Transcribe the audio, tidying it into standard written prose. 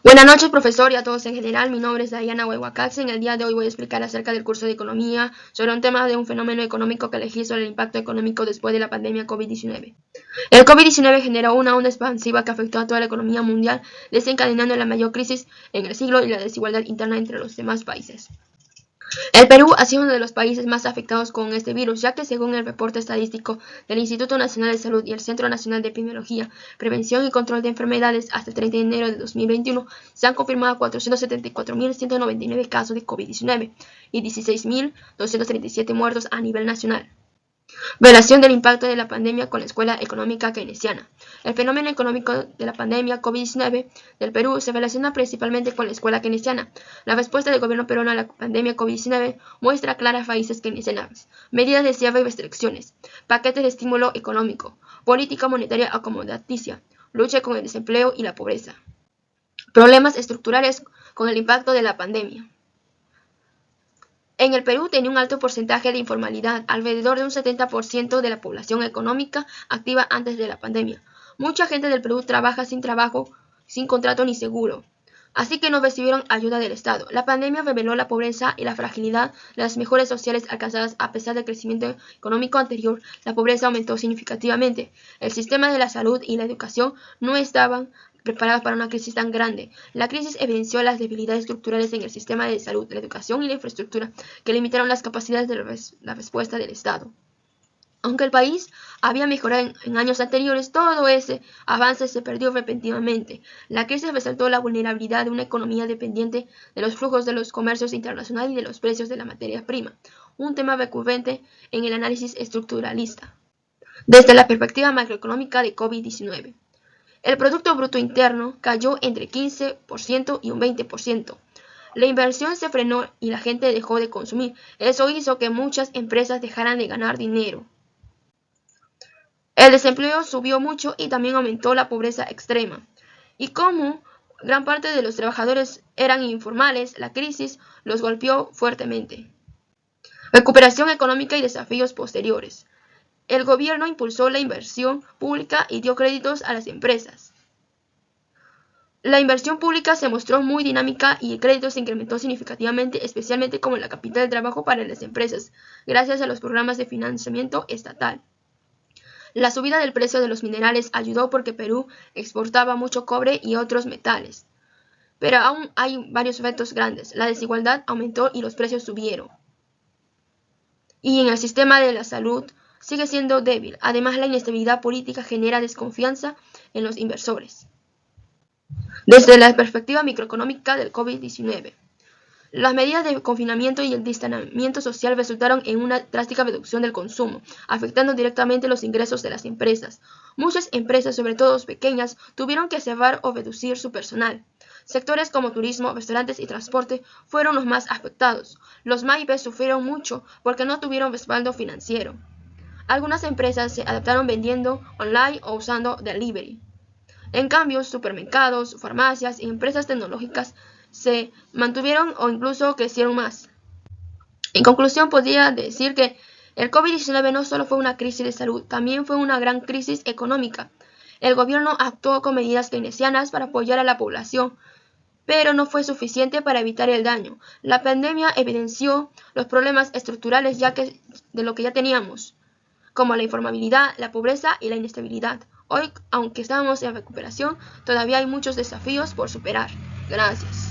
Buenas noches, profesor, y a todos en general. Mi nombre es Diana Huehuacax. En el día de hoy voy a explicar acerca del curso de Economía sobre un tema de un fenómeno económico que elegí sobre el impacto económico después de la pandemia COVID-19. El COVID-19 generó una onda expansiva que afectó a toda la economía mundial, desencadenando la mayor crisis en el siglo y la desigualdad interna entre los demás países. El Perú ha sido uno de los países más afectados con este virus, ya que según el reporte estadístico del Instituto Nacional de Salud y el Centro Nacional de Epidemiología, Prevención y Control de Enfermedades, hasta el 30 de enero de 2021 se han confirmado 474.199 casos de COVID-19 y 16.237 muertos a nivel nacional. Relación del impacto de la pandemia con la escuela económica keynesiana. El fenómeno económico de la pandemia COVID-19 del Perú se relaciona principalmente con la escuela keynesiana. La respuesta del gobierno peruano a la pandemia COVID-19 muestra claras raíces keynesianas, medidas de cierre y restricciones, paquetes de estímulo económico, política monetaria acomodaticia, lucha con el desempleo y la pobreza. Problemas estructurales con el impacto de la pandemia. En el Perú tenía un alto porcentaje de informalidad, alrededor de un 70% de la población económica activa antes de la pandemia. Mucha gente del Perú trabaja sin trabajo, sin contrato ni seguro, así que no recibieron ayuda del Estado. La pandemia reveló la pobreza y la fragilidad de las mejoras sociales alcanzadas a pesar del crecimiento económico anterior. La pobreza aumentó significativamente. El sistema de la salud y la educación no estaban preparados para una crisis tan grande. La crisis evidenció las debilidades estructurales en el sistema de salud, la educación y la infraestructura que limitaron las capacidades de la respuesta del Estado. Aunque el país había mejorado en años anteriores, todo ese avance se perdió repentinamente. La crisis resaltó la vulnerabilidad de una economía dependiente de los flujos de los comercios internacionales y de los precios de la materia prima, un tema recurrente en el análisis estructuralista. Desde la perspectiva macroeconómica de COVID-19. El Producto Bruto Interno cayó entre 15% y un 20%. La inversión se frenó y la gente dejó de consumir. Eso hizo que muchas empresas dejaran de ganar dinero. El desempleo subió mucho y también aumentó la pobreza extrema. Y como gran parte de los trabajadores eran informales, la crisis los golpeó fuertemente. Recuperación económica y desafíos posteriores. El gobierno impulsó la inversión pública y dio créditos a las empresas. La inversión pública se mostró muy dinámica y el crédito se incrementó significativamente, especialmente como la capital de trabajo para las empresas, gracias a los programas de financiamiento estatal. La subida del precio de los minerales ayudó porque Perú exportaba mucho cobre y otros metales. Pero aún hay varios retos grandes. La desigualdad aumentó y los precios subieron. Y en el sistema de la salud sigue siendo débil. Además, la inestabilidad política genera desconfianza en los inversores. Desde la perspectiva microeconómica del COVID-19, las medidas de confinamiento y el distanciamiento social resultaron en una drástica reducción del consumo, afectando directamente los ingresos de las empresas. Muchas empresas, sobre todo pequeñas, tuvieron que cerrar o reducir su personal. Sectores como turismo, restaurantes y transporte fueron los más afectados. Los MAIPES sufrieron mucho porque no tuvieron respaldo financiero. Algunas empresas se adaptaron vendiendo online o usando delivery. En cambio, supermercados, farmacias y empresas tecnológicas se mantuvieron o incluso crecieron más. En conclusión, podría decir que el COVID-19 no solo fue una crisis de salud, también fue una gran crisis económica. El gobierno actuó con medidas keynesianas para apoyar a la población, pero no fue suficiente para evitar el daño. La pandemia evidenció los problemas estructurales de lo que ya teníamos, como la informabilidad, la pobreza y la inestabilidad. Hoy, aunque estamos en recuperación, todavía hay muchos desafíos por superar. Gracias.